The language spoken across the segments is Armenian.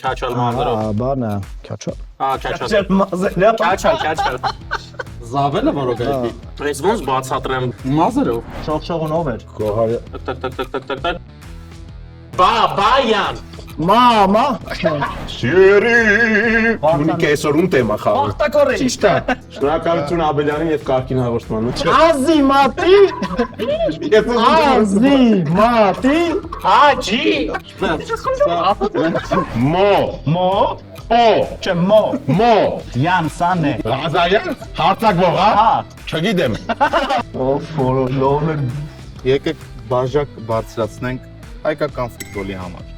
Քաչալ մազերով։ Բանը, քաչալ։ Քաչալ մազերով։ Քաչալ։ Զավելը որոգայթի։ Այս ոնց բացատրեմ մազերով։ Շողշողունով էր։ Գոհարը։ Տակ։ Բայան։ Մամա։ Սիրի։ Ունի կեսորուն տեմա խաղը։ Ախտակորի։ Ճիշտ է։ Շնորհակալություն Աբելյանին եւ կարգին հաղորդմանը։ Ազի մատի։ Ազի մատի։ Հաջի։ Մո։ Օ։ Չէ, մո։ Յան սան է։ Ղազարյան հարցակվող, հա։ Չգիտեմ։ Լովն Եկեք բաժակ բարձրացնենք հայկական ֆուտբոլի համար։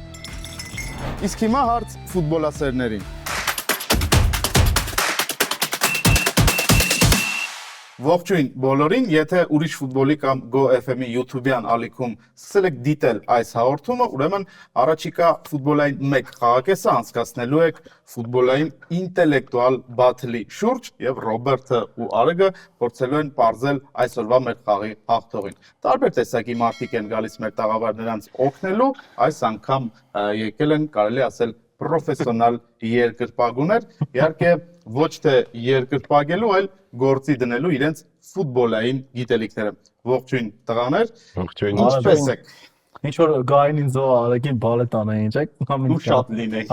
Իսկ հիմա հարց ֆուտբոլասերներին։ Ողջույն բոլորին, եթե ուրիշ ֆուտբոլի կամ Go.FM-ի YouTube-յան ալիքում սկսել եք դիտել այս հաղորդումը, ուրեմն առաջիկա ֆուտբոլային մեկ խաղակեսը անցկացնելու եք ֆուտբոլային ինտելեկտուալ բաթլի շուրջ եւ Ռոբերտը ու Արեգը փորձելու են պարզել այսօրվա մեր խաղի հաղթողին։ Տարբեր տեսակի մարդիկ են գալիս մեր տաղավար նրանց օգնելու, այս անգամ եկել են կարելի ասել պրոֆեսիոնալ երկրպագուներ, իհարկե ոչ թե երկրպագելու, այլ գործի դնելու իրենց ֆուտբոլային գիտելիքները։ Ողջույն տղաներ։ Ողջույն։ Ինչպե՞ս եք։ ինչ որ գային ինձ արագին բալետ անեին, չէ՞։ Ու շատ լինենք։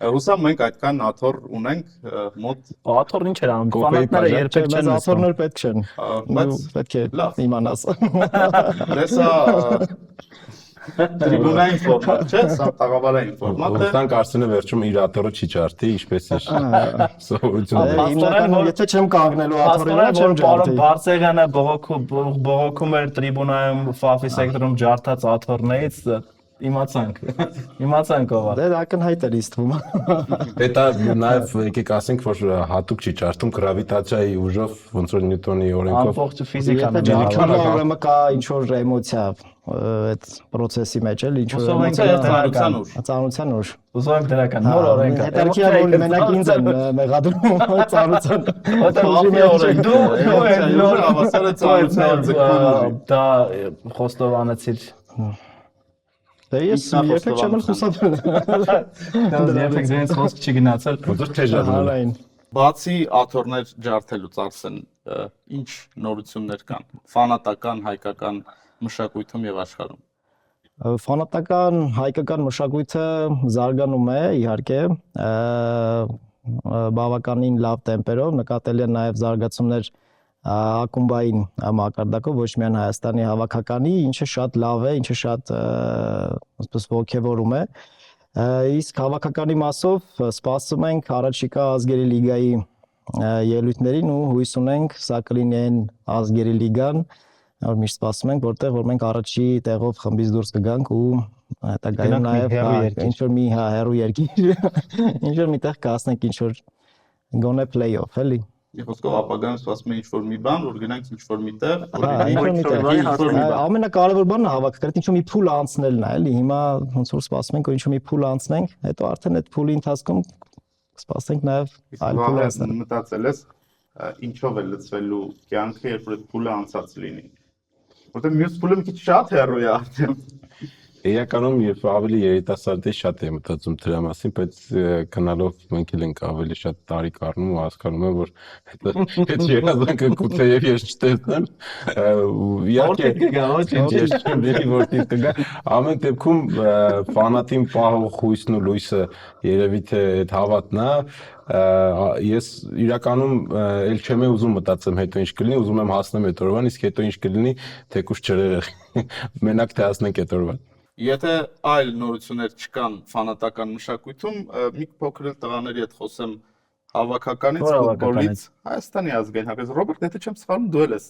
Հուսամ մենք այդքան աթոռ ունենք մոտ Աթոռ ինչ էր անում։ Ֆանատները երբեք չեն աթոռներ պետք չեն։ բայց Պետք է լավ իմանաս։ դեսա տրիբունային ֆորմատ, չէ՞, սա տաղավարային ֆորմատ է։ Ոնցան կարծենը վերջում իր աթոռը չի ջարդի, ինչպես էր սովորությունը։ Հիմնականում եթե չեմ կանգնելու աթոռի վրա չեմ Պարոն ջարդի։ Բարսեղյանը բողոքում էր տրիբունայում Ֆաֆի սեկտորում ջարդած աթոռներից իմացանք ով է։ Դե ակնհայտ էր իստվում։ Դա նաև եկեք ասենք, որ հատուկ չի ջարդում գրավիտացիայի ուժով, ոնց որ Նյուտոնի օրենքով։ Ամբողջ ֆիզիկան Եթե ջարդում ուրեմն կա ինչ որ էմոցիա այդ process-ի մեջ էլ ինչ որ ծանրության ուժ։ Ուզում եմ դրական նոր օրենք է։ Հետարքի որ մենակ ինձ են մեղադրում ծանրության։ Դու հավասար է ծանրության ձգման։ դա խոստովանեցիր։ Դե ես երբեք չեմ խուսափել։ Երբեք ձեզ խոսք չի գնացել։ Ոնց որ թեժարն։ Հանրային։ Բացի աթոռներ ջարդելուց Արսեն, ինչ նորություններ կան ֆանատական հայկական մշակույթում եւ աշխարհում։ Ֆանատական հայկական մշակույթը զարգանում է, իհարկե, բավականին լավ տեմպերով, նկատելի են նաև զարգացումներ ակումբային մակարդակով, ոչ միայն Հայաստանի հավաքականի, ինչը շատ լավ է, ինչը շատ այսպես ոգևորում է։ Իսկ հավաքականի մասով սպասում ենք առաջիկա ազգերի լիգայի ելույթներին ու հույս ունենք սա կլինի այն ազգերի լիգան, որ միշտ սպասում ենք, որտեղ որ մենք առաջի տեղով խմբից դուրս կգանք ու հետագայում նաև ինչ որ մի հեռու երկիր, ինչ որ միտեղ կհասնենք ինչ որ գոնե play-off, էլի։ Խոսքով ապագայում սպասում է ինչ որ մի բան, որ գնանք ինչ որ միտեղ, ամենակարևոր բանը հավաքականի ինչ որ մի փուլ անցնելն է, էլի։ Հիմա ոնց որ սպասում ենք, որ ինչ որ մի փուլ անցնենք, հետո արդեն այդ փուլի ընթացքում կսպասենք նաև այլ փուլ անցնել։ Մտածել ես ինչով է լցվելու կյանքը, երբ որ այդ փուլը անցած լինի։ Որտեղ մյուս փուլը մի քիչ շատ հեռու է արդեն։ Իրականում եւ ավելի երիտասարդի շատ է մտածում դրա մասին, բայց գնալով մենք էլ ենք ավելի շատ տարիք առնում ու հասկանում եմ, որ այդ երազանքը կուտե եւ ես չտեսնեմ։ Իհարկե ամեն դեպքում ֆանատին պահող հույսն ու լույսը երևի թե այդ հավատն է։ Ես իրականում էլ չեմ ուզում մտածեմ հետո ինչ կլինի, ուզում եմ հասնեմ այդ օրվան, իսկ հետո ինչ կլինի, թեկուզ ջրերը մենակ թե հասնենք այդ օրվան։ Եթե այլ նորություններ չկան ֆանատական մշակույթում, մի փոքր տղաների հետ խոսեմ հավաքականից, ֆուտբոլից, Հայաստանի ազգային հակез։ Ռոբերտ, եթե չեմ սխալվում, դու ես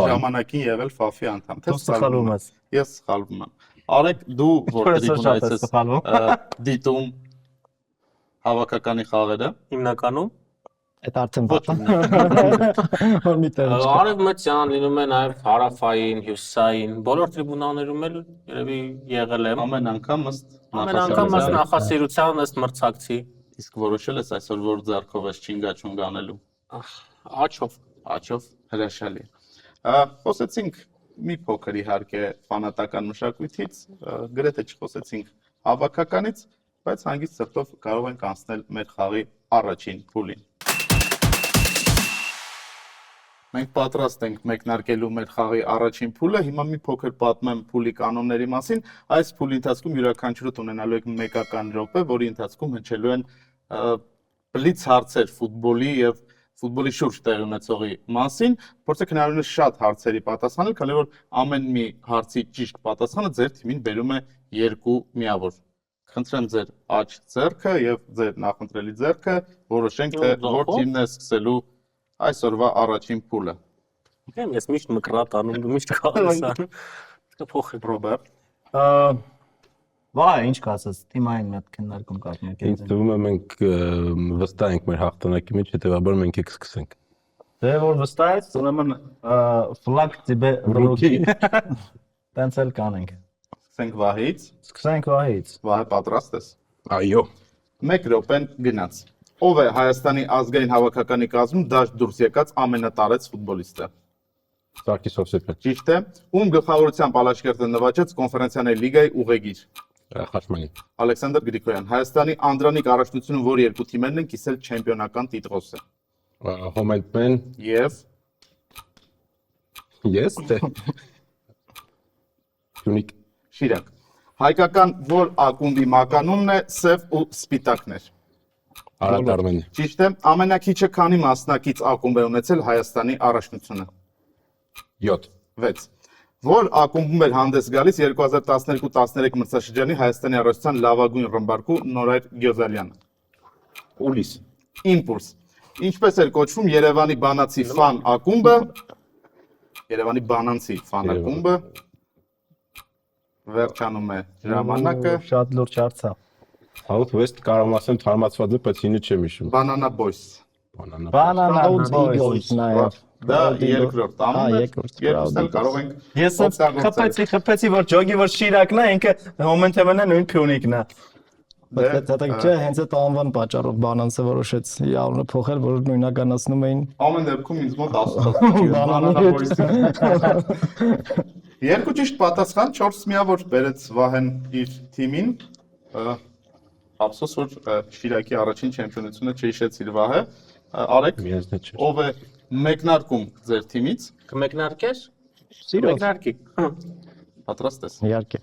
ժամանակին եղել Ֆաֆի անդամ, թե սխալվում ես։ Ես սխալվում եմ։ Արեգ, դու որտեղ ես դիտում հավաքականի խաղերը։ Հիմնականում Այդ արդեն պատա։ Արևմտյան լինում է նաև հարավային, հյուսիսային, բոլոր տրիբունաներում էլ երևի եղել եմ։ Ամեն անգամ ըստ նախասիրության ըստ մրցակցի։ Իսկ որոշել ես այսօր որ ձեռքով ես չինգաչունգ անելու։ Աչով հրաշալի։ Խոսեցինք մի փոքր իհարկե ֆանատական մշակույթից, գրեթե չխոսեցինք հավաքականից, բայց հանգիստ սրտով կարող ենք անցնել մեր խաղի առաջին փուլին։ Մենք պատրաստ ենք մեկնարկելու մեր խաղի առաջին փուլը, հիմա մի փոքր պատմեմ փուլի կանոնների մասին։ Այս փուլի ընթացքում յուրաքանչյուրդ ունենալու եք մեկական րոպե, որի ընթացքում հնչելու են բլից հարցեր ֆուտբոլի եւ ֆուտբոլի շուրջ տեղի ունեցողի մասին, փորձեք հնարավորինս շատ հարցերի պատասխանել, քանի որ ամեն մի հարցի ճիշտ պատասխանը ձեր թիմին բերում է 2 միավոր։ Խնդրեմ ձեր աջ ձեռքը եւ ձեր նախընտրելի ձեռքը, որոշենք թե որ թիմն է սկսելու այսօրվա առաջին փուլը։ Ես միշտ մկրատ անում, դու միշտ կալես անում։ Դա փոխել Ռոբերտ։ Վայ, ինչ կասես, թիմային մի հատ քննարկում կազմենք։ Ինձ թվում է մենք վստահ ենք մեր հաղթանակի մեջ, հետեւաբար մենք եք սկսենք։ Դե որ վստահ ես, ուրեմն ֆլագ տիպե ռուկի։ Տենց էլ կանենք։ Սկսենք Վահից։ Սկսենք Վահից։ Վահը պատրաստ ես։ Այո։ 1 րոպեն գնաց։ Ով է Հայաստանի ազգային հավաքականի կազմում դաշտ դուրս եկած ամենատարեց ֆուտբոլիստը։ Սարգիս Հովսեփյան։ Ճիշտ է։ Ում գլխավորությամբ Ալաշկերտը նվաճեց կոնֆերենցիաների լիգայի ուղեգիր։ Խաչմանի։ Ալեքսանդր Գրիգորյան։ Հայաստանի անդրանիկ առաջնությունում որ երկու թիմերն են կիսել չեմպիոնական տիտղոսը։ Հոմենտմեն։ Եվ Ես դե։ Յունիկ։ Շիրակ։ Հայկական որ ակումբի մականունն է սև ու սպիտակներ։ Արադ Արմենի։ Ճիշտ է։ Ամենակիչը քանի մասնակից ակումբ է ունեցել Հայաստանի առաջնությունը։ 7։ 6։ Որ ակումբում էր հանդես գալիս 2012-13 մրցաշրջանի Հայաստանի առաջնության լավագույն ռմբարկու Նորայր Գյոզալյանը։ Ուլիս։ Իմպուլս։ Ինչպես էր կոչվում Երևանի բանացի ֆան ակումբը։ Երևանի բանանցի ֆան ակումբը։ Վերջանում է ժամանակը։ Շատ լուրջ հարց է։ South West կարող ասեմ թարմացված է, բայց ինը չեմ հիշում։ Banana Boys։ Banana Boys նաև։ Դա երկրորդ ամեն երկրորդ երկուսն էլ կարող ենք Ես խփեցի որ ջոգի որ Շիրակն է, ինքը Հոմենտեմենը նույն Փյունիկն է։ Բայց դա չէ, հենց այդ անվան պատճառով բանանցը որոշեց անունը փոխել, որ նույնականացնում էին ամեն դեպքում ինձ մոտ 10 Banana Boys։ Երկու ճիշտ պատասխան 4 միավոր բերեց Վահեն իր թիմին։ Ափսոս որ Շիրակի առաջին չեմպիոնությունը չհիշեցիր Վահը։ Արեք, ով է մեկնարկում ձեր թիմից։ կմեկնարկես։ Սիրով։ Մեկնարկի։ Պատրաստ ես։ Իհարկե։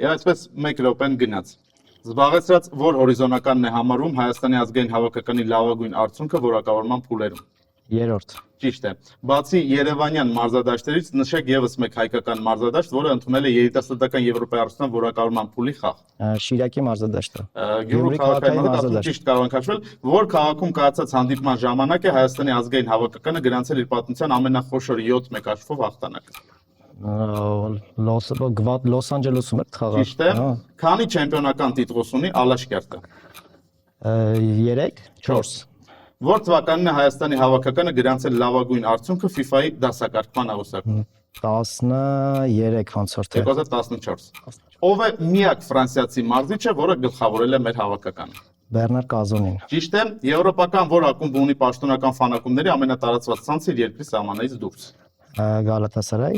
Եվ այսպես 1 րոպեն գնաց։ Զբաղեցրած որ հորիզոնականն է համարվում Հայաստանի ազգային հավաքականի լավագույն արդյունքը որակավորման փուլերում։ Երրորդ։ Ճիշտ է։ Բացի Երևանյան մարզադաշտերից նշեք եւս մեկ հայկական մարզադաշտ, որը ընդունել է երիտասարդական Եվրոպայի արդյունքան որակավորման փուլի խաղ։ Շիրակի մարզադաշտը։ Գյումրի քաղաքային մարզադաշտ ճիշտ կարող ենք հաշվել, որ քաղաքում կայացած հանդիպման ժամանակ է Հայաստանի ազգային հավաքականը գրանցել իր պատմության ամենախոշոր 7-1 հաշվով հաղթանակը։ Լոս Անջելեսում էր խաղը։ Ճիշտ է։ Քանի չեմպիոնական տիտղոս ունի Ալաշկերտը։ 3, 4։ Որ թվականին է Հայաստանի հավաքականը գրանցել լավագույն արդյունքը FIFA-ի դասակարգման աղյուսակում։ 13 ոնց որ թե 2014։ Ով է միակ ֆրանսիացի մարզիչը, որը գլխավորել է մեր հավաքականը։ Բեռնար Կազոնին։ Ճիշտ է, եվրոպական որ ակումբ ունի պաշտոնական ֆանակումների ամենատարածված ցանցը երկրի սահմաններից դուրս։ Գալաթասարայ։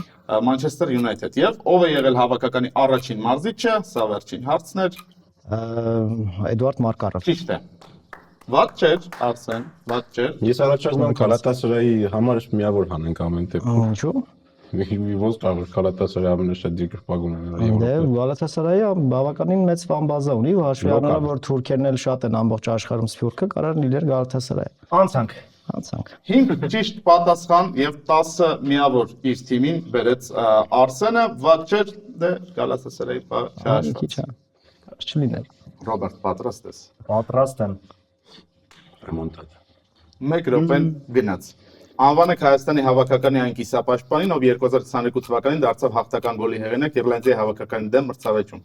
Manchester United եւ ով է եղել հավաքականի առաջին մարզիչը, սա վերջին հարցն էր։ Էդուարդ Մարկարով։ Ճիշտ է։ Վատ չէր, Արսեն, վատ չէր։ Ես առաջարկում եմ Գալատասարայի համար միավոր հանենք ամեն դեպքում։ Ինչու՞։ Ոնց կարող Գալատասարայը ամենաշատ երկրպագուն է Դե Գալաթասարայը բավականին մեծ ֆան-բազա ունի, հաշվի առնելով որ թուրքերն էլ շատ են ամբողջ աշխարհում սփյուռքը, կարող լիներ Գալաթասարայ։ Անցանք։ 5 ճիշտ պատասխան եւ 10 միավոր իր թիմին բերեց Արսենը, վատ չէր, դե Գալաթասարայի Քիչ է։ Չլիներ։ Ռոբերտ, պատրաստ ես։ Պատրաստ եմ։ Ռեմոնտատ։ 1 րոպեն գնաց։ Անվանեք Հայաստանի հավաքականի այն կիսապաշտպանին, ով 2022 թվականին դարձավ հաղթական գոլի հեղինակ Իռլանդիայի հավաքականի դեմ մրցավեճում։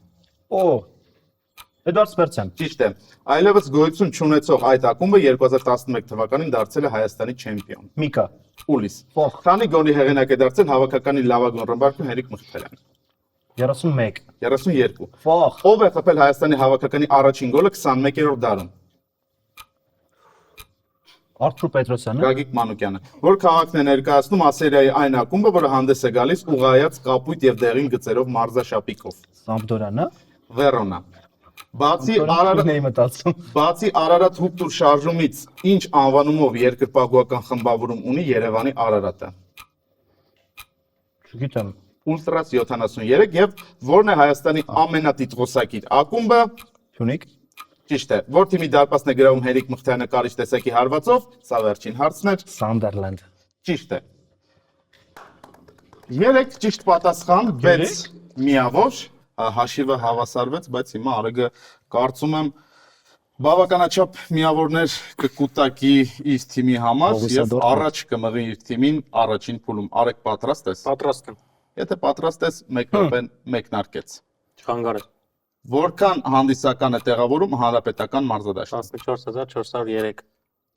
Էդվարդ Սպերցյան։ Ճիշտ է։ Այլևս գոյություն չունեցող այդ ակումբը 2011 թվականին դարձել է Հայաստանի չեմպիոն։ Միկա։ Ուլիս։ Քանի գոլի հեղինակ է դարձել հավաքականի լավագույն ռմբարկու Հենրիկ Մխիթարյանը։ 31։ 32։ Ֆոխ։ Ով է խփել Հայաստանի հավաքականի առաջին գոլը 21-րդ դարում։ Արթուր Պետրոսյանը։ Գագիկ Մանուկյանը, որ քաղաքն է ներկայացնում Ասերիայի այն ակումբը, որը հանդես է գալիս ուղղայաց կապույտ եւ դեղին գծերով մարզաշապիկով։ Սամպդորյանը։ Վերոնա։ Բացի Արարատ Նեյ մտածում։ Բացի Արարատ Հուպտուր շարժումից, ինչ անվանումով երկրպագուական խմբավորում ունի Երևանի Արարատը։ Չգիտեմ։ Ուլտրաս 73 եւ որն է Հայաստանի ամենատիտղոսակիր ակումբը։ Թունիկ։ Ճիշտ է։ Որ թիմի դարպասն է գրավում Հերիկ Մխիթարյանը կարիճ տեսակի հարվածով, սա վերջին հարցն էր։ Սանդերլենդ։ Ճիշտ է։ 3 ճիշտ պատասխան, 6 միավոր, հաշիվը հավասարվեց, բայց հիմա Արեգը կարծում եմ բավականաչափ միավորներ կկուտակի իր թիմի համար եւ առաջ կմղի իր թիմին առաջին փուլում։ Արեգ պատրաստ ես։ Պատրաստ եմ։ Եթե պատրաստ ես, մեկնաբեն մեկնարկեց։ Չխանգարել։ Որքան հանդիսական է տեղավորում հանրապետական մարզադաշտը։ 14403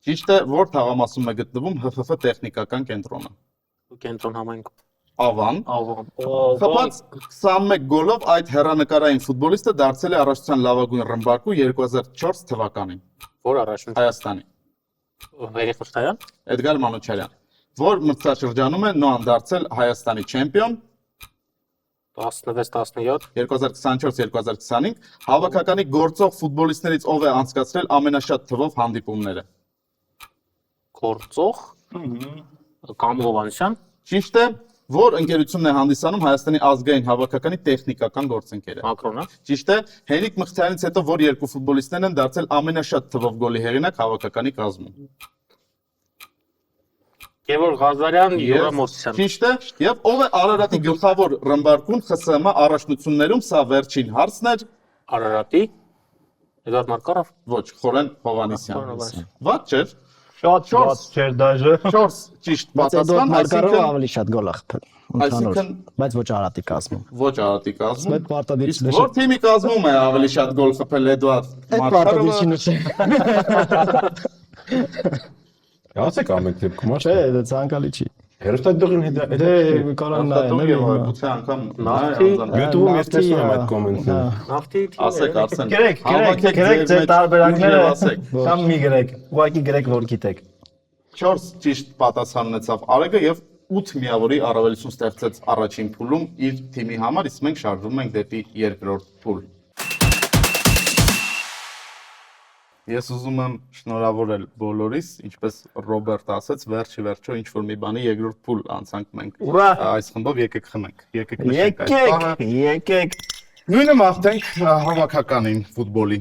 Ճիշտ է, որ թաղամասում է գտնվում ՀՖՖ տեխնիկական կենտրոնը։ կենտրոն համայնքում։ Ավան։ Աղոն։ Խփած 21 գոլով այդ հեռանկարային ֆուտբոլիստը դարձել է առաջության լավագույն ռմբարկու 2004 թվականին Որ առաջին Հայաստանի։ Հերիկ Մխիթարյան։ Էդգար Մանուչարյան, որ մրցաշրջանում է նոան դարձել Հայաստանի չեմպիոն 16-17 2024-2025 հավաքականի գործող ֆուտբոլիստներից ով է անցկացրել ամենաշատ թվով հանդիպումները։ գործող Կամ Հովանեսյան։ Ճիշտ է, որ ընկերությունն է հանդիսանում Հայաստանի ազգային հավաքականի տեխնիկական գործընկերը։ Մակրոնը։ Ճիշտ է, Հերիկ Մխիթարյանից հետո որ երկու ֆուտբոլիստներն են դարձել ամենաշատ թվով գոլի հեղինակ հավաքականի կազմում։ Գևորգ Ղազարյան, Յուրա Մոսյան։ Ճիշտ է, եւ ով է Արարատի գլխավոր ռմբարկուն ԽՍՀՄ առաջնություններում, սա վերջին հարցն էր։ Արարատի Էդվարդ Մարկարով։ Ոչ, Խորեն Հովանեսյան։ Ված չէր։ Շատ չէր դաժե։ 4 ճիշտ Բայց այդ պատասխան, Մարկարովը այսինքն ավելի շատ գոլ է խփել։ Ընդհանուր, Այսինքն- բայց ոչ Արարատի կազմում։ ոչ Արարատի կազմում։ Այդ պարտադիր Իսկ որ թիմի կազմում է ավելի շատ գոլ խփել Էդվարդ Այդ պարտադիր Մարկարովը։ չի։ Ասեք ամեն դեպքում Չէ, դա ցանկալի չի։ հերոստատողին հետ Դե կարան Հաստատում եւ նայել։ գուցե անգամ Նավթի- YouTube-ում ես տեսնում եմ այդ կոմենտները։ Նավթի ասեք Արսեն։ Գրեք ձեր տարբերակները եւ ասեք։ կամ մի գրեք։ Ուղղակի գրեք որ գիտեք։ 4 ճիշտ պատասխան ունեցավ Արեգը եւ 8 միավորի առավելություն ստեղծեց առաջին փուլում իր թիմի համար, իսկ մենք շարժվում ենք դեպի երկրորդ փուլ։ Ես ուզում եմ շնորհավորել բոլորիս, ինչպես Ռոբերտ ասաց, վերջի վերջո ինչ որ մի բանի երկրորդ փուլ անցանք մենք։ Ուրա։ Այս խմբով եկեք խմենք, եկեք նշենք այդ բանը։ Եկեք։ Նույնը մաղթենք հավաքականին ֆուտբոլի։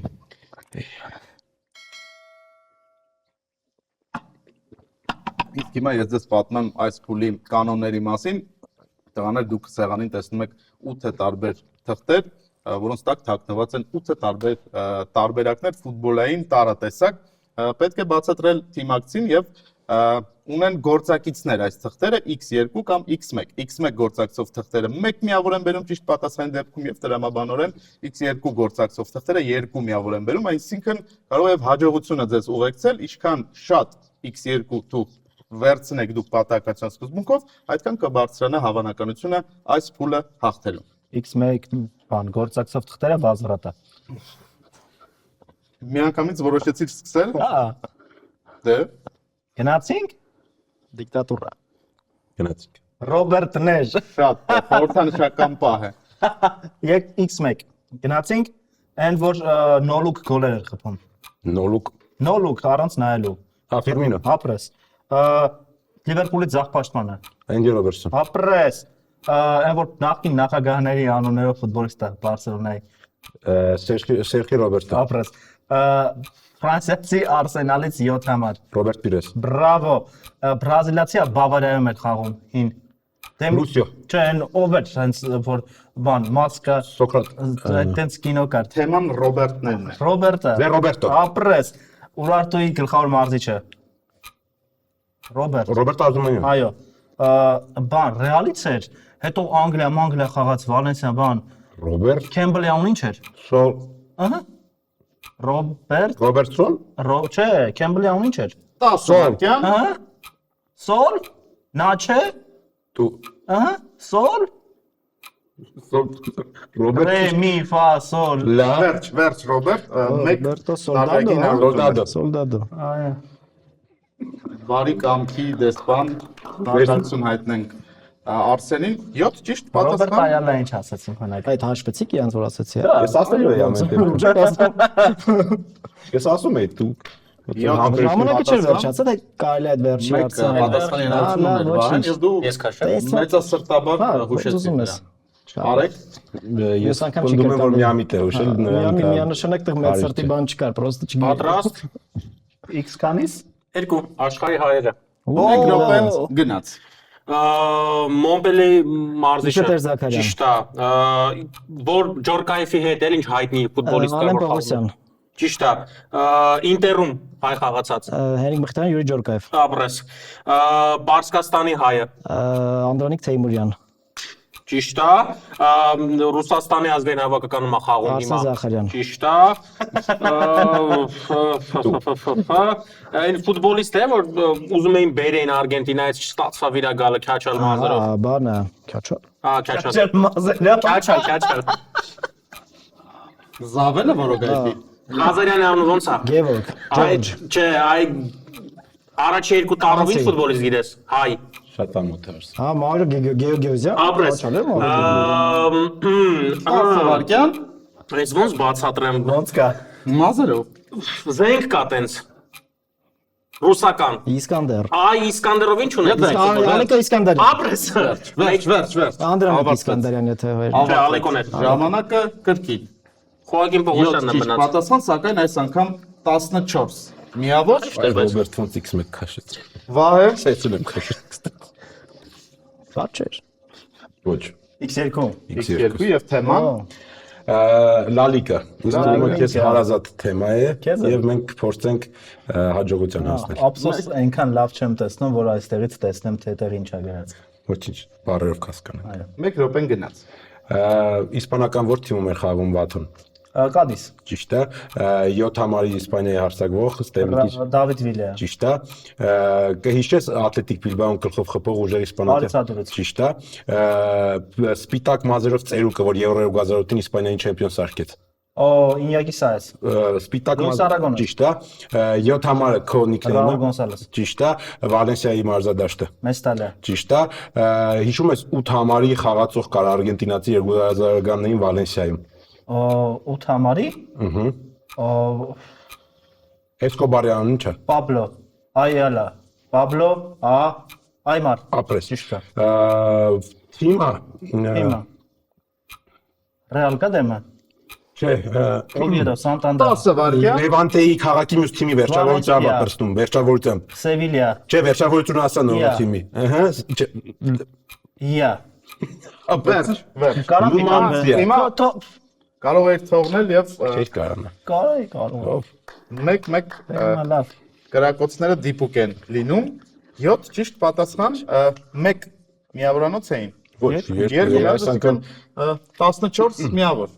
Իսկ հիմա ես ձեզ պատմեմ այս փուլի կանոնների մասին։ Տղաներ, դուք սեղանին տեսնում եք 8 տարբեր թղթեր, որոնց տակ թաքնված են 8 տարբեր տարբերակներ ֆուտբոլային տարատեսակ։ Պետք է բացատրել թիմակցին եւ ունեն գործակիցներ այս թղթերը X2 կամ X1։ X1 գործակցով թղթերը 1 միավոր են բերում ճիշտ պատասխանի դեպքում եւ տրամաբանորեն X2 գործակցով թղթերը 2 միավոր են բերում, այսինքն կարող է հաջողությունը ձեզ ուղեկցել, ինչքան շատ X2 դուք վերցնեք դուք պատահական սկզբունքով, այդքան կբարձրանա հավանականությունը այս փուլը հաղթելու։ X1 բան գործակցով թղթերը բազրատա։ Միանգամից որոշեցիք սկսել։ Հա, Դե գնացինք Դիկտատուրա։ Գնացինք։ Ռոբերտ Նեժ։ շատ խորհրդանշական պահ է։ Եկ X1 գնացինք, այն որ նոլուկ գոլեր էր խփում։ Նոլուկ։ Նոլուկ առանց նայելու։ Ֆիրմինո։ Ապրես։ Լիվերպուլի ձախ պաշտպանը։ Էնջի Ռոբերտսոն։ Ապրես։ Այն որ նախկին նախագահների անուններով ֆուտբոլիստ է Բարսելոնայի։ Սերխի Ռոբերտսոն։ Ապրես։ Ֆրանսիացի Արսենալից 7 համար։ Ռոբերտ Պիրես։ Բրավո։ Բրազիլիացիա Բավարիայում էր խաղում հին։ Լուսիո։ Չէ, այն ով էր հենց որ բան մասկա Սոկրատ։ այդտենց կինո կար։ Թեման Ռոբերտներն է։ Ռոբերտը։ Դե Ռոբերտո։ Ապրես։ Ուրարտուի գլխավոր մարզիչը։ Ռոբերտ։ Ռոբերտ Ազումանյան։ Այո։ Բան Ռեալից էր, հետո Անգլիա խաղաց Վալենսիա բան։ Ռոբերտ Քեմբլի անուն ինչ էր։ Սոլ Ահա։ Ռոբերտ, Ռոբերտսոն։ չէ, Քեմբլի անուն ինչ էր։ 10 մարկյան։ Ահա։ Սոլ։ Նա չէ։ Դու Ահա։ Սոլ։ Ռոբերտ Ռե մի ֆա սոլ։ Լա Վերջ Ռոբերտ, մեկ Ռոբերտո տարեկին Սոլդադո։ Սոլդադո։ Սոլդադո։ Այո։ բարի կամքի դեսպան, դարձություն հայտնենք Արսենին 7 ճիշտ Ռոբերտ պատասխան։ Այալը ինչ ասացին հնայք։ Այդ հաշվեցիք իրանց որ ասեցի։ Ես ասել եմ ամեն դեպքում։ Ես ասում եի դու Ժամանակը չէր վերջացել, դա կարելի է այդ վերջի Մեկ հարցը։ պատասխանի հնարավորություն Լավ, ուներ, Վահան, եւ դու Ես քաշել։ մեծասրտաբար հուշեցիր ուզում ես։ նրան։ Արեք, ես անգամ ընդդեմ եմ որ չի միամիտ է հուշել Միանշանակ տեղ մեծ սրտի բան չկար, պրոստը չգիտեմ։ Պատրաստ։ X կանից։ 2 աշխարհի հայերը։ 1 րոպեն գնաց։ Մոմպելի մարզիչը։ Միշտ էր Զաքարյան։ Ճիշտ է։ Որ Ջորկայեվի հետ էլ ինչ հայտնի ֆուտբոլիստ Ալեն Պողոսյան, Ճիշտ է։ Ինտերում հայ խաղացած։ Հենրիկ Մխիթարյան, Յուրի Ջորկաև, Ապրես։ Պարսկաստանի հայը։ Անդրանիկ Թեյմուրյան, Ճիշտ է։ Ռուսաստանի ազգային հավաքականում է խաղում Արսեն Զախարյան, Ճիշտ է։ Այն ֆուտբոլիստ է, որ ուզում էին բերեին Արգենտինայից չստացավ իր գալը քաչալ մազերով։ բանը, քաչա։ Քաչալ։ Մազելյա։ Քաչալ։ Զավելը որոգայքի։ Ղազարյանը անուն ոնց է։ Գևորգ, Այդ չէ, այ առաջի երկու տարով ինչ Անասի։ ֆուտբոլիստ գիտես։ Հայ։ շատ ամոթ է։ Մարո Գեորգիոսյան, Ապրես։ Սավարկյան, Այս ոնց բացատրեմ։ Ոնց կա։ Մազերով։ Զենք կա տենց։ Ռուսական։ Իսկանդեր, Այ Իսկանդերով ինչ ունեք։ Ալեկո Իսկանդերյան, Ապրես։ Վերջ։ Անդրանիկ Իսկանդերյան եթե հեր։ Չէ, Ալեկոն է։ Ժամանակը կրկին։ Խոակին 7 Պողոսյանն է ճիշտ մնաց։ պատասխան, սակայն այս անգամ 14։ Միավոր Ռոբերտ ոնց X1 քաշեց։ Վահե Սեցել եմ քաշեց։ Բաց չէր։ Ոչ։ X2։ X2 եւ թեման Լա լիգա։ Ուսուցումը քեզ հարազատ թեմա է Քեզ է։ եւ մենք փորձենք հաջողության հասնել։ Ափսոս այնքան լավ չեմ տեսնում, որ այստեղից տեսնեմ թե դեռ ինչ ա գրած։ Ոչինչ, բարերով կհասկանանք։ 1 րոպեն գնաց։ Իսպանական ո՞ր թիմում է խաղում Վաթոն։ Կադիս։ Ճիշտ է։ 7 համարի Իսպանիայի հարձակվող Ստեմնիկի Դավիթ Վիլիա։ ճիշտ է։ Կհիշես Ատլետիկ Բիլբաոն գլխով խփող ուժեր իսպանական։ Արցադուրից։ Ճիշտ է։ Սպիտակ մազերով ծերուկը, որ Եվրո 2008-ին Իսպանիային չեմպիոն սարքեց։ Ինյակի Սայես։ Սպիտակ Լուիս Արագոնը։ ճիշտ է։ 7 համարը քո Ռաուլ նիկնեյմը։ Գոնսալես։ Ճիշտ է։ Վալենսիայի մարզադաշտը։ Մեստալիա։ Ճիշտ է։ Հիշում ես 8 համարի խաղացող կար արգենտինացի 2000-ականներին Վալենսիայում։ 8 համարի։ Էսկոբարյանն ի՞նչ է։ Պաբլո Այալա։ Պաբլո Այմար։ Ապրես։ Ճիշտ է։ Թիմը Հիմա։ Ռեալ կդեմը։ չէ, Օվիեդո Սանտանդեր։ 10 վայրկյան։ Լևանտեի քաղաքի մյուս թիմի վերջավորությամբ Վալենսիա։ ապրստում, վերջավորությամբ։ Սևիլիա։ Չէ, վերջավորությունը ասա նոր Իա։ թիմի։ Ահա, չէ։ Իա։ Վերջ։ Կարամ Նումանսիա։ Հիմա կարող եք թողնել եւ Չէ, կարանա։ կարող։ մեկ Լավ։ կրակոցները դիպուկ են լինում։ 7 ճիշտ պատասխան, 1 միավորանոց էին։ Ոչ, Երկու այս անգամ 14 միավոր։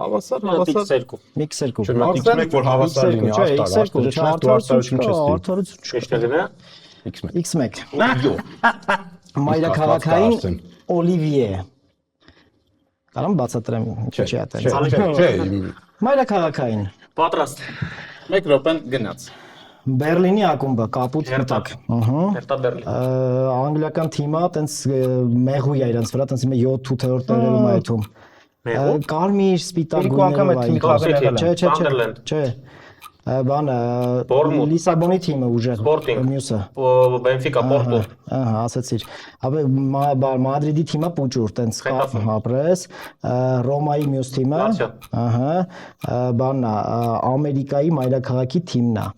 Հավասար։ X2։ X2։ չէ, մատիք մեկ որ հավասար լինի, Չէ, արտար, X2, արտարություն չես դի։ արդարություն չկա։ Ճիշտ է գնա։ X1։ X1։ Մայրաքաղաքային Կարծեն։ Օլիվիե։ Կարամ բացատրեմ ինչի՞ է այդպես։ Չէ, Մայրաքաղաքային Պատրաստ։ 1 րոպեն գնաց։ Բերլինի ակումբը կապուտ մտակ։ Ահա։ Հերթա Բերլին։ Անգլիական թիմը տենց մեղույա իրենց վրա, տենց 7-8-րդ տեղերում է այդում։ Մեղու։ Կարմիր, սպիտակ Երկու անգամ այդ թիմի գույներով խաղեր Չէ, չէ, Sunderland։ չէ։ Բանը Bournemouth։ Լիսաբոնի թիմը ուժեղ։ Sporting։ Մյուսը։ Բենֆիկա, Պորտո։ Ահա, ասացիր։ Ապա Մադրիդի թիմը Պուճուր, տենց Խետաֆե։ ապրես, Ռոմայի մյուս թիմը, Լացիո։ ահա, բանն է, Ամերիկայի մայրաքաղաքի թիմն է։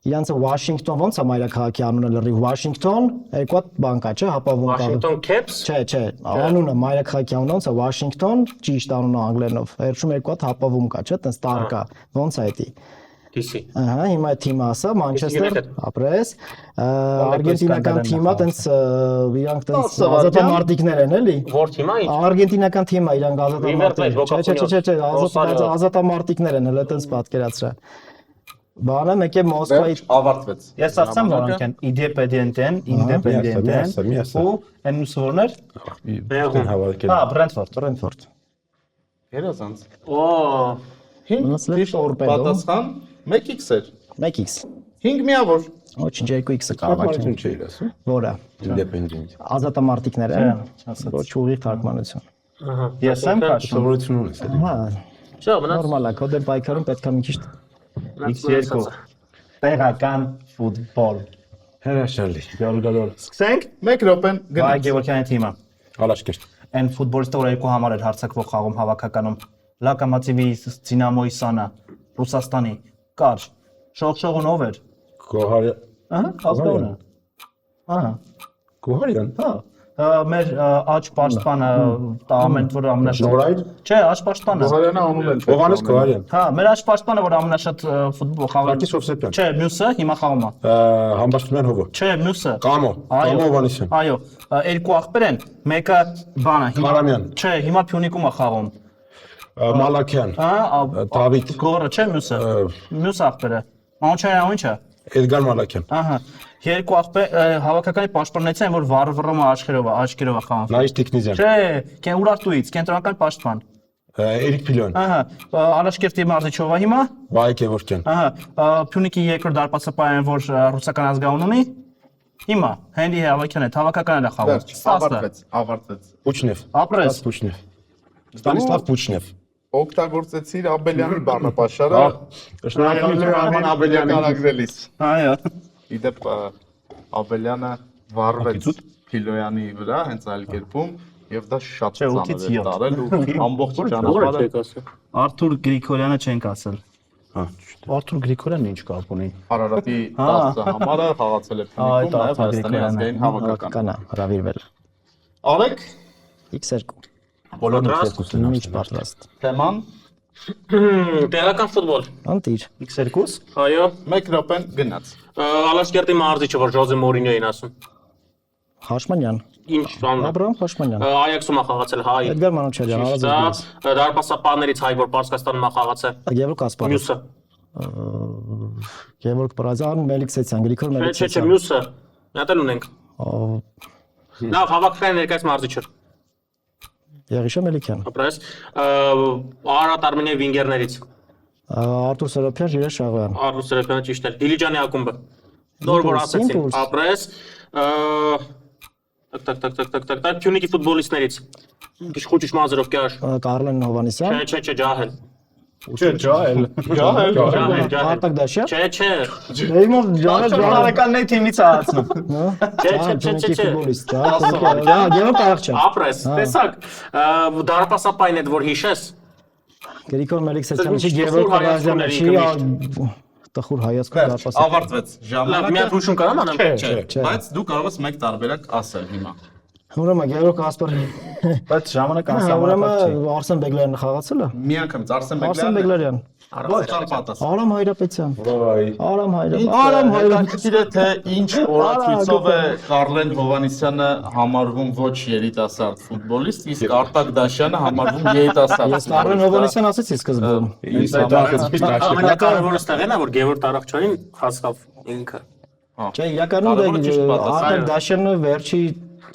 Իրանցը Վաշինգտոն ոնց է մայրաքաղաքի անունը լրիվ Վաշինգտոն, երկու հատ բան կա, չէ, հապավում կա։ Washington Caps։ Չէ, անունը մայրաքաղաքի անունը ոնց է Վաշինգտոն, ճիշտ անունը անգլերենով։ Վերջում երկու հատ հապավում կա, չէ, տենց տար կա։ Ոնց է դա։ DC։ Ահա, հիմա այդ թիմը ասա, Մանչեսթեր, United։ ապրես, արգենտինական թիմը տենց իրանք տենց Տասը ազատամարտիկներ են, էլի։ Որ թիմա ինչ։ Արգենտինական թիմը իրանք River Plate, Boca ազատամարտիկ։ Rosario։ Ազատամարտիկներ են, հələ տենց պատկերացրա։ Բանը մեկ է Մոսկվայի Վերջ ավարտվեց։ Ես ասեմ որոնք են ինդեպենդենտեն մի ասա։ ու այն մուսորներ Բերլին հավաքել։ Բրենթֆորդ Brentford։ Երազանց։ Օ, 5 Ունեցել ճիշտ տորպեդո։ պատասխան 1x էր։ 1x։ 5 միավոր։ Ոչինչ 2x-ը կարող է։ Թարգմանություն չէի ասում։ Որը Independent։ ազատամարտիկներ են, ոչ ուղիղ թարգմանություն։ Ահա։ Ես եմ քաշում։ Սովորություն ունես էլի։ Հա, Շա, մնաց նորմալ է, քո դեմ պայքարում պետք է մի քիչ X2 տեղական ֆուտբոլ։ Հրաշալի։ Գոլգոլոր։ Սկսենք։ 1 րոպեն Բայ գնաց։ Գևորգյանի թիմը։ Ալաշկերտ։ Այն ֆուտբոլիստը, որ երկու համար էր հարցակվող խաղում հավաքականում։ Լոկոմոտիվի Դինամոյի Սանա, Ռուսաստանի, Կարճ։ Շողշողուն ով էր։ Գոհարյան։ Ահա, հասկանում եմ։ Ահա։ Գոհարյան։ Հա, մեր աճ պաշտպանը ամեն որ ամենաշատ։ Նորայր։ Չէ, աճ պաշտպանը։ Գոհարյանը անում են։ Հովհաննես Գոհարյան։ Հա, մեր աճ պաշտպանը, որ ամենաշատ ֆուտբոլ խաղում։ Ակիս Հովսեփյան։ Չէ, մյուսը հիմա խաղում է։ Համբաշտումյան հովը։ Չէ, մյուսը։ Կամո։ Այո։ Կամո Հովանեսյան։ Այո, երկու աղբեր են, մեկը բանը, հիմա Մարամյան։ Չէ, հիմա Փյունիկում է խաղում։ Մալաքյան։ Հա, Դավիթ։ Գորը, չէ, մյուսը։ Մյուս աղբերը։ Մանուչարյանը ի՞նչ է։ Էդգար Մալաքյան։ Ահա։ Երկու աղբեր հավաքականի պաշտպաններից են, որ վառվռում աչքերով է խաղում։ Նայիս Տիկնիզյան։ Չէ, Ուրարտուից, կենտրոնական պաշտպան։ Էրիկ Փիլյան։ Ահա, Ալաշկերտի Մարզիչովա հիմա։ Վահե Գևորգյան։ Ահա, Փյունիկի երկրորդ դարպասապահային, որ ռուսական ազգանուն ունի։ Հիմա Հենրի Հավաքյանն է, հավաքականն է խաղում։ Ավարտվեց։ Պուչնև։ Ապրես։ Պուչնև։ Ստանիսլավ Պուչնև։ Օգտագործեցիր Աբելյանի բառնապաշարը։ Շնորհակալություն Արման Աբելյանի։ Կարագրելիս։ Այո։ Իդեպ Աբելյանը վառվեց Փիլոյանի վրա, հենց այլ կերպում, եւ դա շատ Չէ, ծանր 8-ից է 7 տարել ու ամբողջ Որը ճանապարհը չեք ասել։ Արթուր Գրիգորյանը չենք ասել։ Հա։ Արթուր Գրիգորյանը ինչ կապ ունի։ Արարատի 10 համարը խաղացել է Այդ Փիլիկում, նաեւ Արթուր Հայաստանի ազգային հավաքական։ կանա հրավիրվել։ Արեք X2 Բոլորն Պատրաստ։ երկուսն են Ինչ պատրաստ։ թեման Տեղական ֆուտբոլ։ Անտիր։ X2-ս։ Այո։ 1 րոպեն գնաց։ Ալաշկերտի մարզիչը, որ Ժոզե Մորինյոին ասում։ Հաշմանյան։ Ինչ բան։ Աբրահամ Հաշմանյան։ Այաքսում է խաղացել հայ։ Էդգար Մանուչարյան, Արազ Դա դարպասապահներից հայ, որ Պարսկաստանում է խաղացել։ Գևորգ Կասպարով։ Մյուսը։ Գևորգ Պրազան, Մելիքսեցյան, Գրիգոր Չէ, Մելիքսեցյան։ մյուսը։ Նատել ունենք։ Լավ, հավաքական ներկայացում մարզիչը։ Եղիշե Մելիքյան։ Ապրես։ Արարատ Արմենիայի վինգերներից։ Արտուր Սերոփյան, Ժիրայր Շաղոյան։ Արուս Սերոփյանը ճիշտ է։ Դիլիջանի ակումբը։ Նոր որ ասեցին։ Impulse. Ապրես։ Так, Փյունիկի ֆուտբոլիստներից։ Իշխուճ մազերով կյաշ։ Կարլեն Հովանեսյան։ Չէ, ջահել։ Չէ, ջահել։ Ջահել։ Արտակ Դաշյան։ Չէ։ Դերիմով ջահել Հարականների թիմից է հացնում։ Չէ։ ֆուտբոլիստ, հա, Գևորգ Արախչյան։ Ապրես, տեսակ, դարպասապային այդ որ հիշես։ Գրիգոր Մելիքսեցյանը չի Տխուր Գևորգ Պրազյանը հայացքներ չի տխուր հայացքով դարպաս։ Ավարտվեց Լավ, մի ժամանակը։ հատ հուշում կարամ անեմ։ Չէ, բայց դու կարող ես մեկ տարբերակ ասել հիմա։ Ուրեմն Գևորգ Կասպարը։ Բայց ժամանակ Ուրեմն անսահմանափակ չի։ Արսեն Բեգլարյանը խաղացել է։ Միանգամից Արսեն Արսեն Բեգլարյանը Բեգլարյան։ ոչ պատաս։ Արամ Հայրապետյան։ Վայ։ Արամ Հայրապետյան։ Հետաքրքիր է թե ինչ օրացույցով է Կարլեն Հովանեսյանը համարվում ոչ երիտասարդ ֆուտբոլիստ, իսկ Արտակ Դաշյանը համարվում երիտասարդ։ Ես Կարլեն Հովանեսյան ասեցի սկզբում։ Իսկ դա խսպից Ամենակարևորը ստեղն է, որ Գևորգ Արախչյանին հասկավ ինքը։ Չէ, իրականում Կարևորը ճիշտ պատասխան է։ Արտակ Դաշյանը վերջի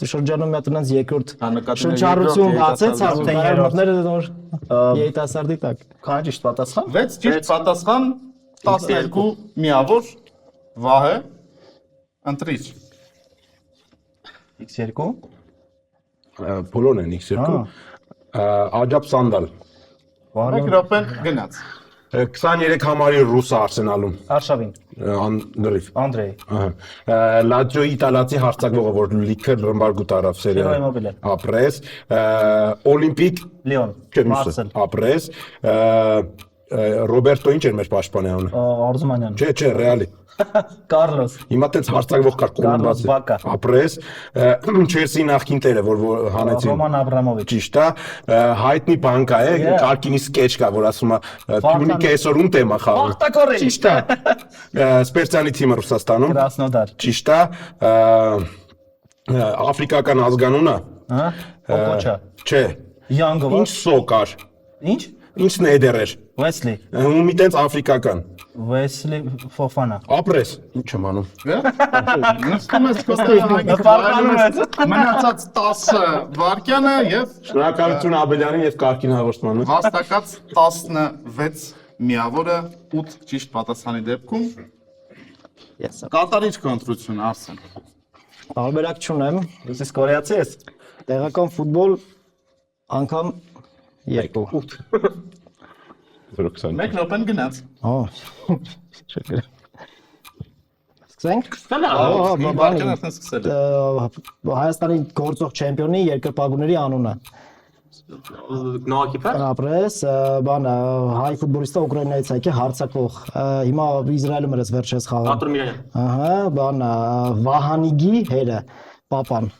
շրջանում մի հատ երկրորդ Նկատի շրջառություն բացեց, երիտասարդ երիտասարդները նոր երիտասարդի տակ։ Քանի ճիշտ պատասխան։ 6 ճիշտ պատասխան 12 միավոր Վահե ընտրիչ X2։ բոլորն են X2։ Աջապ Սանդալ։ 1 րոպեն գնաց 23 համարի ռուսը Արսենալում։ Արշավին։ Լրիվ։ Անդրեյ։ Լաձիոյի իտալացի հարցակվողը, որ լիքը ռմբարգու տարավ Հերոյ սերիա։ Մոբիլը։ Ապրես, Օլիմպիկ, Լիոն։ չէ, Մարսել։ ապրես, Ռոբերտո ինչ էր մեր պաշտպանյանը։ Արզումանյան։ Չէ, Ռեալի։ Կարլոս։ Հիմա տենց հարցակվող կար Կոլումբասը։ Բակա։ Ապրես, Չելսի նախկին տերը, որ հանեցին։ Ռոման Աբրամովիչ։ Ճիշտ է, հայտնի բանկա է, Կարկինի սկեչ կա, որ ասում է Փյունիկը այսօր ում տեմա խաղում։ Ախտակորի։ Ճիշտ է։ Սպերցիանի թիմը Ռուսաստանում։ Կրասնոդար։ Ճիշտ է։ Աֆրիկական ազգանունը։ Հա։ Օկոչա։ Չէ։ Յանգովա։ Ինչ սոկար։ Ինչ։ Ինչ նեդեր էր։ Վեսլի։ Ու մի տենց աֆրիկական։ Վեսլի Ֆոֆանա։ Ապրես։ Ինչ եմ անում։ նստում ես քո մնացած 10 վարկյանը եւ Շնորհակալություն Աբելյանին եւ Կարկին հաղորդմանը։ վաստակած 16 միավորը 8 ճիշտ պատասխանի դեպքում Ես Կատարիչ կոնտրություն Արսեն։ տարբերակ չունեմ, Իսկ կորեացի ես։ տեղական ֆուտբոլ անգամ 2։ 020։ 1 րոպեն գնաց։ Հա։ Շնորհակալ։ Սկսենք։ Մի բան արդեն սկսել է։ Հայաստանի գործող չեմպիոնի երկրպագուների անունը։ Նոակիպը։ Ապրես, բանը հայ ֆուտբոլիստը Ուկրաինայից եկե հարցակող։ Հիմա Իսրայելում ես վերջերս խաղում։ Արտուր Միրոյան։ Ահա, բանը Վահանիգի հերը, Պապան։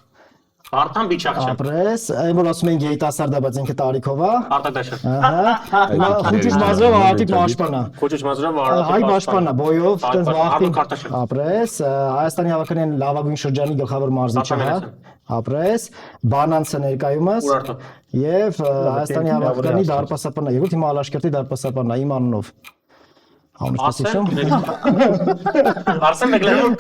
Արտան Բիչախչյան։ Ապրես, այն որ ասում են երիտասարդ է, բայց ինքը տարիքով է։ Արտակաշյան։ Ահա, Խուճուշ Մազրով Արտիկ Մաշպանա։ Քոչուչ Մազուրով Արտուր։ Հայ պաշտպանն է, բոյով, տենց վախտին։ Քարտաշյան։ Ապրես, Հայաստանի հավաքական լավագույն շրջանի գլխավոր մարզիչը, հա։ Ապրես, Բանանցը ներկայումս Ուրարտո։ եւ Հայաստանի հավաքականի դարպասապանն է, եղել հիմա Ալաշկերտի դարպասապանն է իմ անունով։ Համոստացիություն։ Արսեն Մեգլերով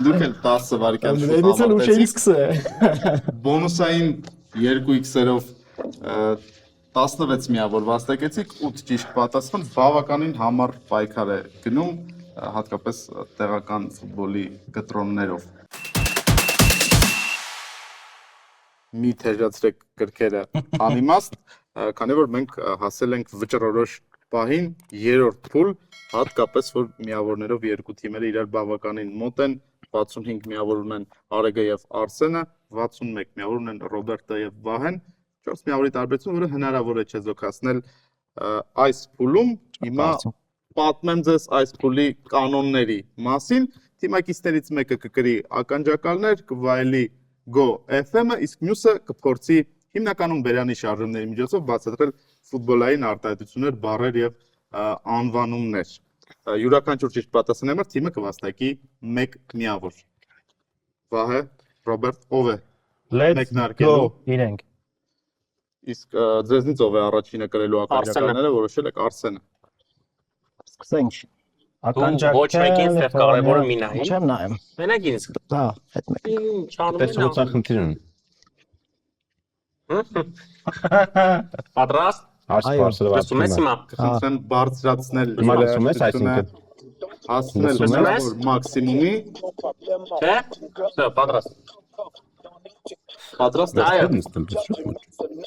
Դուք էլ 10 վայրկյան շուտ Դրանից էլ ուշերի սկսե։ Բոնուսային 2x-երով 16 միավոր վաստակեցիք, 8 ճիշտ պատասխան, բավականին համառ պայքար է գնում, հատկապես տեղական ֆուտբոլի կտրոններով։ Մի թեժացրեք գրքերը անիմաստ, քանի որ մենք հասել ենք վճռորոշ պահին, երրորդ փուլ, հատկապես որ միավորներով երկու թիմերը իրար բավականին մոտ են, 65 միավոր ունեն Արեգը եւ Արսենը, 61 միավոր ունեն Ռոբերտը եւ Վահեն, 4 միավորի տարբերություն, որը հնարավոր է չեզոքացնել այս փուլում։ Հիմա պատմեմ ձեզ այս փուլի կանոնների մասին։ Թիմակիցներից մեկը կկրի ականջակալներ, կվայելի Go FM-ը, իսկ մյուսը կփորձի հիմնականում բերանի շարժումների միջոցով բացատրել ֆուտբոլային արտահայտություններ, բառեր եւ անվանումներ։ Յուրաքանչյուր ճիշտ պատասխանի համար թիմը կվաստակի 1 միավոր։ Վահե, Ռոբերտ, ով է։ Let's go իրենք։ Իսկ ձեզնից ով է առաջինը կրելու ականջակալները, որոշել եք Արսենը։ Սկսենք։ Ոչ մեկին ստեղ կարևորը մի նայի։ Չեմ նայեմ։ Մենակ ինձ։ Հա, այդ մեկ։ Ինչ անում Պես ո՞նց խնդիր ունի։ Պատրաստ։ Հարց Լսում ես հիմա։ Կխնդրեմ բարձրացնել Հիմա լսում ես, այսինքն հասնել Լսում ես? միավոր մաքսիմումի։ Չէ։ Ստա պատրաստ։ Պատրաստ եք։ Այո։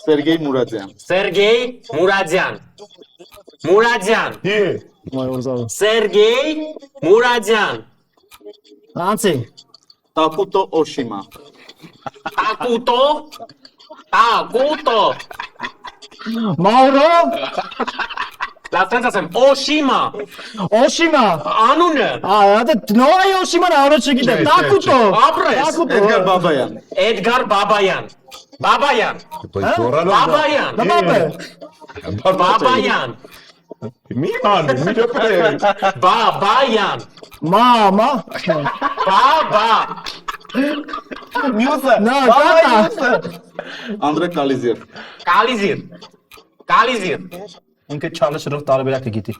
Սերգեյ Մուրադյան։ Սերգեյ Մուրադյան։ Մուրադյան։ Մայորզավ։ Սերգեյ Մուրադյան։ Անցի։ Տակուտո Օշիմա։ Ակուտո։ Ակուտո։ Մաուրո։ Լացենց ասեմ, Օշիմա։ Օշիմա։ Անունը։ Դա նոյ Օշիման առողջ չգիտեմ։ Տակուտո։ Ապրես։ Էդգար Բաբայան։ Էդգար Բաբայան։ Բաբայան։ Բաբայան։ Բաբա։ Բաբայան։ Մի բան, մի րոպե։ Բաբայան։ Մամա։ Բաբա։ Մյուսը։ Նա կատա։ Անդրե Կալիզիև։ Կալիզիր։ Կալիզիր։ Ինքը չալշրով տարբերակը գիտի։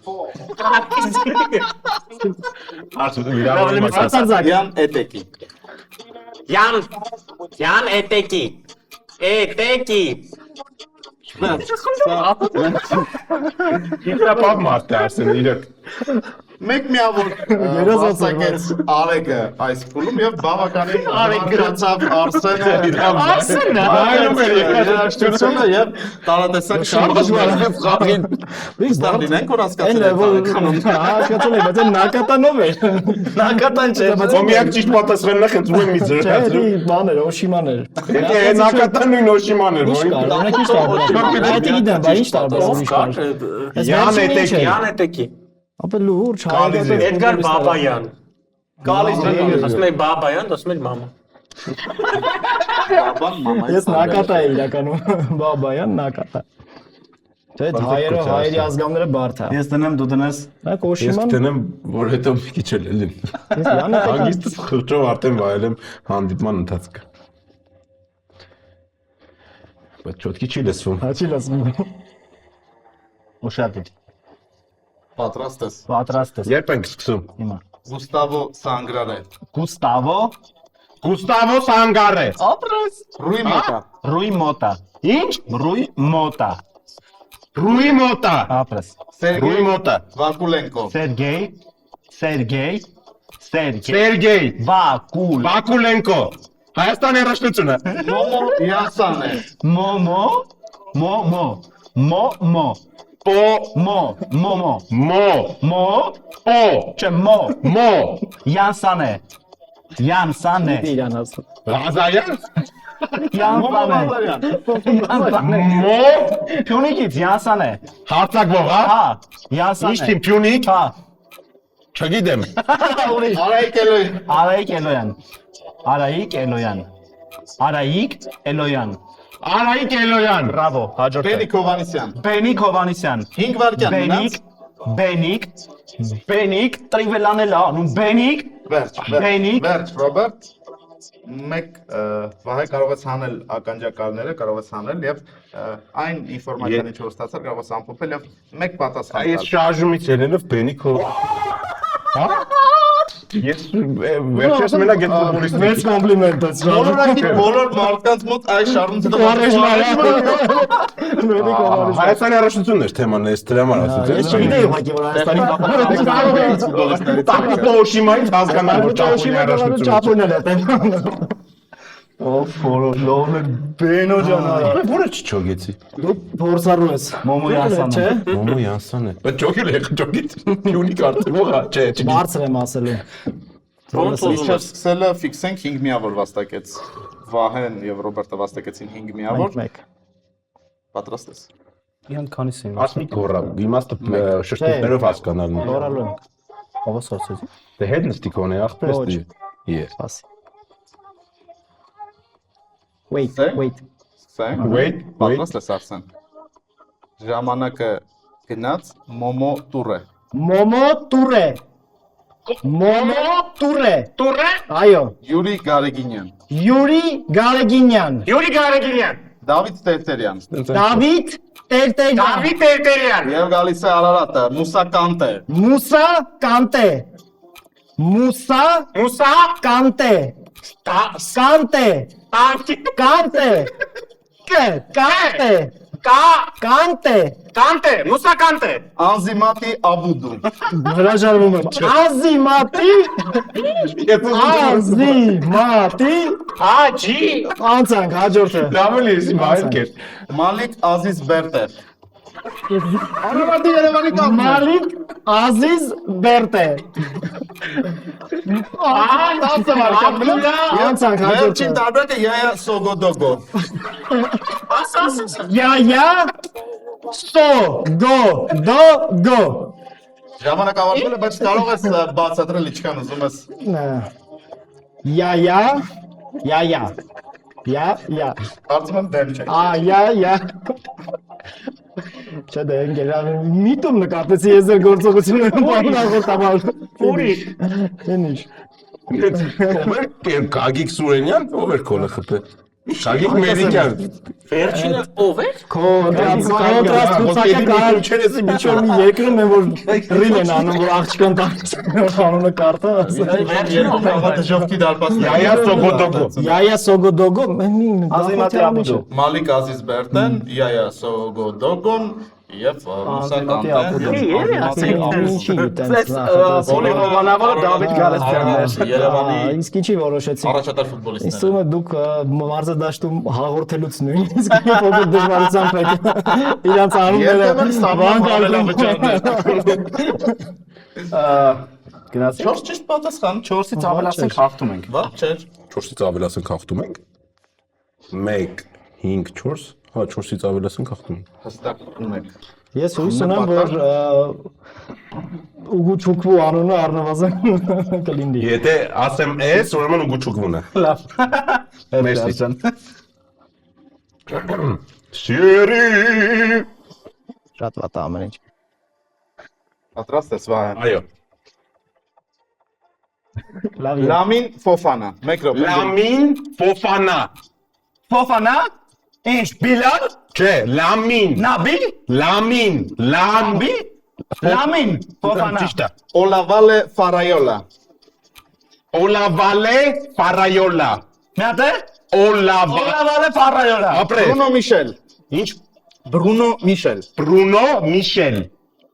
Արտարձակ։ Յան Էտեկի։ Յան Էտեկի։ Էտեկի։ Ինքնապահ մարդ է Արսենը իրոք։ Մեկ միավոր վաստակեց Արեգը այս փուլում եւ բավականին գրացավ Արսենը։ Արսենը։ Այո, երաժշտությունը եւ տարատեսակ շարժումներով խաղին։ Ստանդինենք որ հասկացել եք։ Հասկացել եմ, բայց նակատանով է։ Նակատան չէ։ Ոմիակ ճիշտ պատասխանն է խնդրում եմ մի Չէ, ձրացրու։ բաներ, Օշիման էր։ Եթե նակատանն ու նոշիման էր, Ինչ կար, օրինակ ինչ տարբերակ։ Այդ գիտեմ, բայց ինչ տարբերակ կար։ Յան Էտեկի։ Յան Էտեկի։ Ապա լուրջ Էդգար Բաբայան։ Կալիզիև։ Ասում եմ Բաբայան, ասում եմ մամա։ Բաբան մամայից։ Ես նակատա եմ իրականում, Բաբայան նակատա։ Չէ, հայերով հայերի ազգանները բարդ է։ Ես տնեմ, դու տնես։ Նա Ես Օշիման, տնեմ, որ հետո մի քիչ էլ ելին։ ես Յանը Հանգիստս խղճով արդեն վայել եմ հանդիպման ընթացքը։ Բայց չոտքի չի լսվում։ հաճի լսում։ Ուշադիր։ Պատրաստ ես։ Պատրաստ ես։ Երբ ենք սկսում։ Հիմա։ Գուստավո Սանգրարե։ Գուստավո Գուստավո Սանգարե։ Ապրես։ Ռուի Մոտա։ Ռուի Մոտա։ Ինչ? Ռուի Մոտա։ Ռուի մոտա։ Ապրես։ Ռուի մոտա։ Վակուլենկո։ Սերգեյ Սերգեյ Սերգեյ Բակուլենկո Հայաստանի առաջնությունը Մոմո Յանսան է։ Մոմո Պո Մո Մո Պո Չէ մո Մո Յանսան է Իրան հասը։ Ղազարյան Յանսան է Մո Փյունիկից Յանսան է Հարցակվող հա հա Յանսան Ինչ է թիմ Փյունիկ հա Չգիտեմ Արայիկ Էլոյան։ Արայիկ Էլոյան Արայիկ Էլոյան Բրավո հաջորդը Բենիկ Հովանեսյան։ Բենիկ Հովանեսյան 5 վայրկյան մնաց։ Բենիկ տրիվելանել անում Բենիկ Բենիկ Վերջ Ռոբերտ։ Մեկ վահե կարող ես հանել ականջակալները, կարող ես հանել եւ այն ինֆորմացիան ինչ որ ստացար կարող ես ամփոփել եւ մեկ պատասխան Այս շարժումից ելնելով Բենիկո Հա Ես վերջերս մենակ այդ ֆուտբոլիստի Մեծ կոմպլիմենտ է։ բոլոր մարդկանց մոտ այս շարժումից Հայաստանի առաջնությունն էր թեման այս դրա համար Ես ասացի չգիտեի ուղղակի որ Հայաստանի Տակտոշիմայից հասկանալ որ Ճապոնիայի առաջնությունն Ճապոնիան է տեմ։ Ով ֆորոլովը Բենո ջանարա Որը չճոգեցի Դու փորձառու ես։ Մոմո Յանսանը Չէ։ Մոմո Յանսան է Բայց ճոգել է ճոգից Փյունիկ արտվողա չէ չգիտեմ Բարձր եմ ասելու։ Ոնց ուզում Իսկ ես։ սկսելը ֆիքսենք 5 միավոր վաստակեց Վահեն եւ Ռոբերտը վաստակեցին 5 միավոր Մեկ։ պատրաստ ես Իրանք քանիս են Ասմիկ գորա իմաստը շշտիկներով հասկանալն Նորալու եմ։ ով ասացի Դե հետ նստի կոնե ախպես Ոչ։ դի Yes Սպասի։ Wait, Սե՞։ wait։ Սկսենք Wait պատրաստ ես Արսեն ժամանակը գնաց Մոմո Տուրե Մոմո Տուրե։ Մոմո Տուրե։ Տուրե։ Այո։ Յուրի Գարեգինյան Յուրի Գարեգինյան։ Դավիթ Տերտերյան Դավիթ Տերտերյան։ եւ գալիս է Արարատը Մուսա Կանտե Մուսա Կանտե։ Մուսա Կանտե։ Կանտե։ Կանտե։ Կանտե։ Մուսա կանտե։ Անզիմատի Աբուդու Հրաժարվում եմ։ Ազիմատի։ Ազիմատի։ Հաջի։ Անցանք հաջորդը։ Լավ է լսի մայր կեր Մալիկ Ազիզ Բերտեր Մալիկ Ազիզ Բերտե։ Անցանք Վերջին հաջորդը։ տարբերակը Յայա Սոգոդոգո Յայա Սո Գո Դո Գո։ Ժամանակ ավարտվել է, բայց կարող ես բացատրել ինչքան ուզում ես Յայա Կարծում եմ դեմ չէ Յայա Չէ դե ընկերան միտում նկատեցի ես ձեր գործողությունը բանախորտաբար Ուրիշ։ Ինչ Ով էր Գագիկ Սուրենյան ով էր քոլը խփե Գագիկ Մերիկյան Վերջինը ով է։ Կոնտրաստ ցուցակը կարալ չերեսի միջով մի երկրում են որ ռիլ են անում որ աղջկան տանց անունը կարտա Երկու խաղադժովքի դարպասն Յայա Սոգոդոգո Յայա Սոգոդոգո Ազիմատի Աբուդու Մալիկ Ազիզ Բերտեն Յայա Սոգոդոգոն եւ Մուսա Կանտե Բոլորովանավորը Դավիթ Գալստյանն է Երևանի Իսկ ինչի որոշեցիք առաջատար Ինձ ֆուտբոլիստները թվում է դուք մարզադաշտում հաղորդելուց նույնիսկ փոքր դժվարությամբ եք իրանց անունները Երբեմն սահման ավելավճարներ Գնացի 4 ճիշտ պատասխան 4-ից ավելացնենք հաղթում ենք Ված չէր 4-ից ավելացնք հաղթում ենք 1 5 4 հա 4-ից ավելացնք հաղթում ենք հստակ ունենք Ես հույս ունեմ որ Ուգուչուկվու անունը առնվազն կլինի Եթե ասեմ S ուրեմն Ուգուչուկվուն է լավ Մերսի Սյերի Շատ վատ է ամեն ինչ Պատրաստ ես Վահեն Այո Լավ Լամին Ֆոֆանա 1 րոպե Լամին Ֆոֆանա Ֆոֆանա Ինչ Բիլալ Չէ Լամին Նաբիլ Լամին Լամին Ֆոֆանա Ճիշտ է Օլավալե Ֆարայոլա Օլավալե Ֆարայոլա Մյատե Օլավա Օլավալե Ֆարայոլա Ապրես Բրունո Միշել Ինչ Բրունո Միշել Բրունո Միշել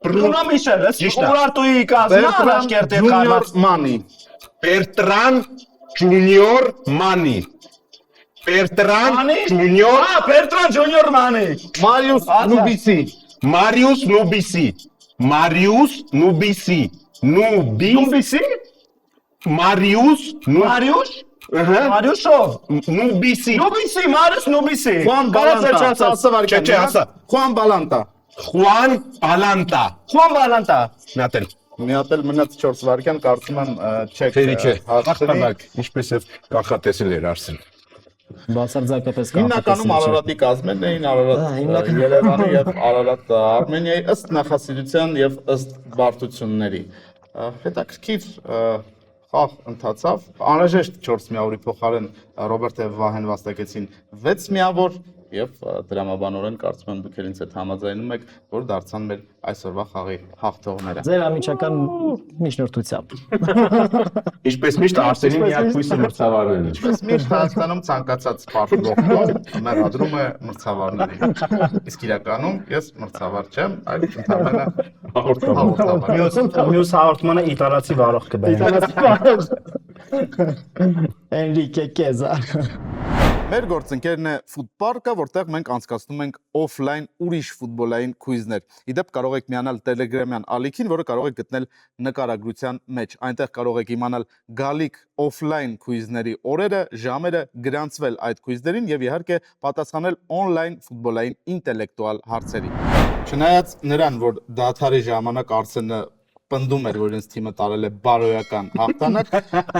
Բրունո Միշելը, Ճիշտ է։ Ուրարտուի կազմը Աշկերտի Junior խառնած։ Mani, Bertrand Junior Mani Bertrand Mani? Junior Բերտրան Ջունիոր Մանի։ Marius Nubisi, Marius Nubisi Marius Nubisi Նուբիսի։ Marius Մարիուշ։ Ահա Մարիուշով։ Nubisi Նուբիսի, Մարիուս Նուբիսի։ Juan Balanta, Չէ, ասա։ Juan Balanta, Juan Balanta Խոմ Վալանտա։ Նատել մի հատ էլ մնաց 4 վայրկյան, կարծում եմ չեք Ֆերի չէ հասցնի։ Ախտանակ ինչպես է կանխատեսել էր Արսեն Բացարձակապես Հիմնականում Արարատի կազմերն էին, Արարատ Երևանի եւ Արարատ Արմենիայի ըստ նախասիրության եւ ըստ բարդությունների։ Հետաքրքիր խաղ ընթացավ, անհրաժեշտ 4 միավորի փոխարեն Ռոբերտ եւ Վահեն վաստակեցին 6 միավոր եւ դրամաբանորեն կարծում եմ դուք ինձ հետ համաձայնում եք, որ դարձան մեր այսօրվա խաղի հաղթողները։ Ձեր ամիջական միջնորդությամբ։ Ինչպես միշտ Արսենի միակ հույսը մրցավարներն է Ինչպես միշտ Հայաստանում ցանկացած պարտվող մեղադրում է մրցավարներին։ Իսկ իրականում ես մրցավար չեմ, այլ ընդհանրապես հաղորդավար։ Մյուս հաղորդմանը իտալացի վարող կբերեմ։ Էնրիկե Կեզա։ Մեր գործընկերն է Ֆուտպարկը, որտեղ մենք անցկացնում ենք օֆլայն ուրիշ ֆուտբոլային քուիզներ։ Իդեպ կարող եք միանալ Telegram-յան ալիքին, որը կարող եք գտնել նկարագրության մեջ։ Այնտեղ կարող եք իմանալ գալիք օֆլայն քուիզների օրերը, ժամերը, գրանցվել այդ քուիզներին եւ իհարկե պատասխանել on-line ֆուտբոլային ինտելեկտուալ հարցերի։ Չնայած նրան, որ դաթարի ժամանակ Արսենը պնդում էր, որ ինձ թիմը տարել է բարոյական հաղթանակ,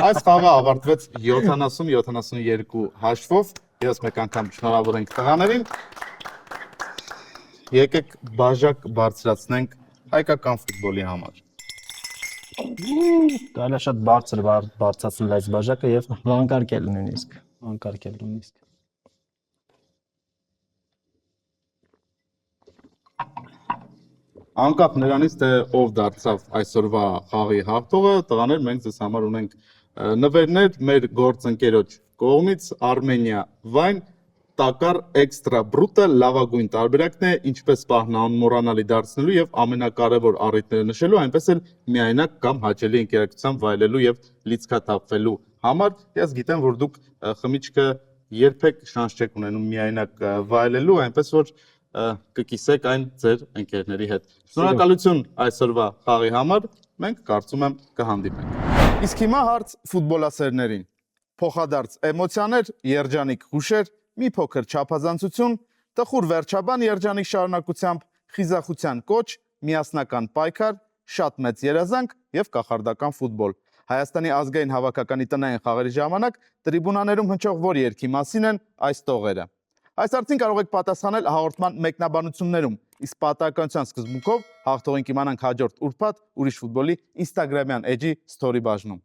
այս խաղը ավարտվեց 70-72 հաշվով։ Ես մեկ անգամ շնորհավոր ենք տղաներին։ Եկեք բաժակ բարձրացնենք հայկական ֆուտբոլի համար։ Կարելի է շատ բարձր բարձրացնել այս բաժակը եւ Վանկարկել նույնիսկ։ անկարգել նույնիսկ։ Անկապ նրանից, թե ով դարձավ այսօրվա խաղի հաղթողը, տղաներ, մենք ձեզ համար ունենք նվերներ մեր գործընկերոջ կողմից Armenia Wine տակար էքստրա բրուտը լավագույն տարբերակն է, ինչպես պահն անմոռանալի դարձնելու եւ ամենակարևոր առիթները նշելու, այնպես էլ միայնակ կամ հաճելի ընկերակցությամբ վայելելու եւ լիցքաթափվելու համար։ Ես գիտեմ, որ դուք խմիչքը երբեք շանս չեք ունենում միայնակ վայելելու, այնպես որ կկիսեք այն ձեր ընկերների հետ։ Շնորհակալություն այսօրվա խաղի համար, մենք կարծում եմ կհանդիպենք։ Իսկ հիմա հարց ֆուտբոլասերներին։ Փոխադարձ էմոցիաներ, երջանիկ հուշեր, մի փոքր չափազանցություն, տխուր վերջաբան երջանիկ շարունակությամբ, խիզախության կոչ, միասնական պայքար, շատ մեծ երազանք եւ կախարդական ֆուտբոլ։ Հայաստանի ազգային հավաքականի տնային խաղերի ժամանակ տրիբունաներում հնչող որ երգի մասին են այս տողերը։ Այս հարցին կարող եք պատասխանել հաղորդման մեկնաբանություններում, իսկ պատահականության սկզբունքով հաղթողին կիմանանք հաջորդ ուրբաթ ուրիշ ֆուտբոլի Instagram-յան էջի story բաժնում։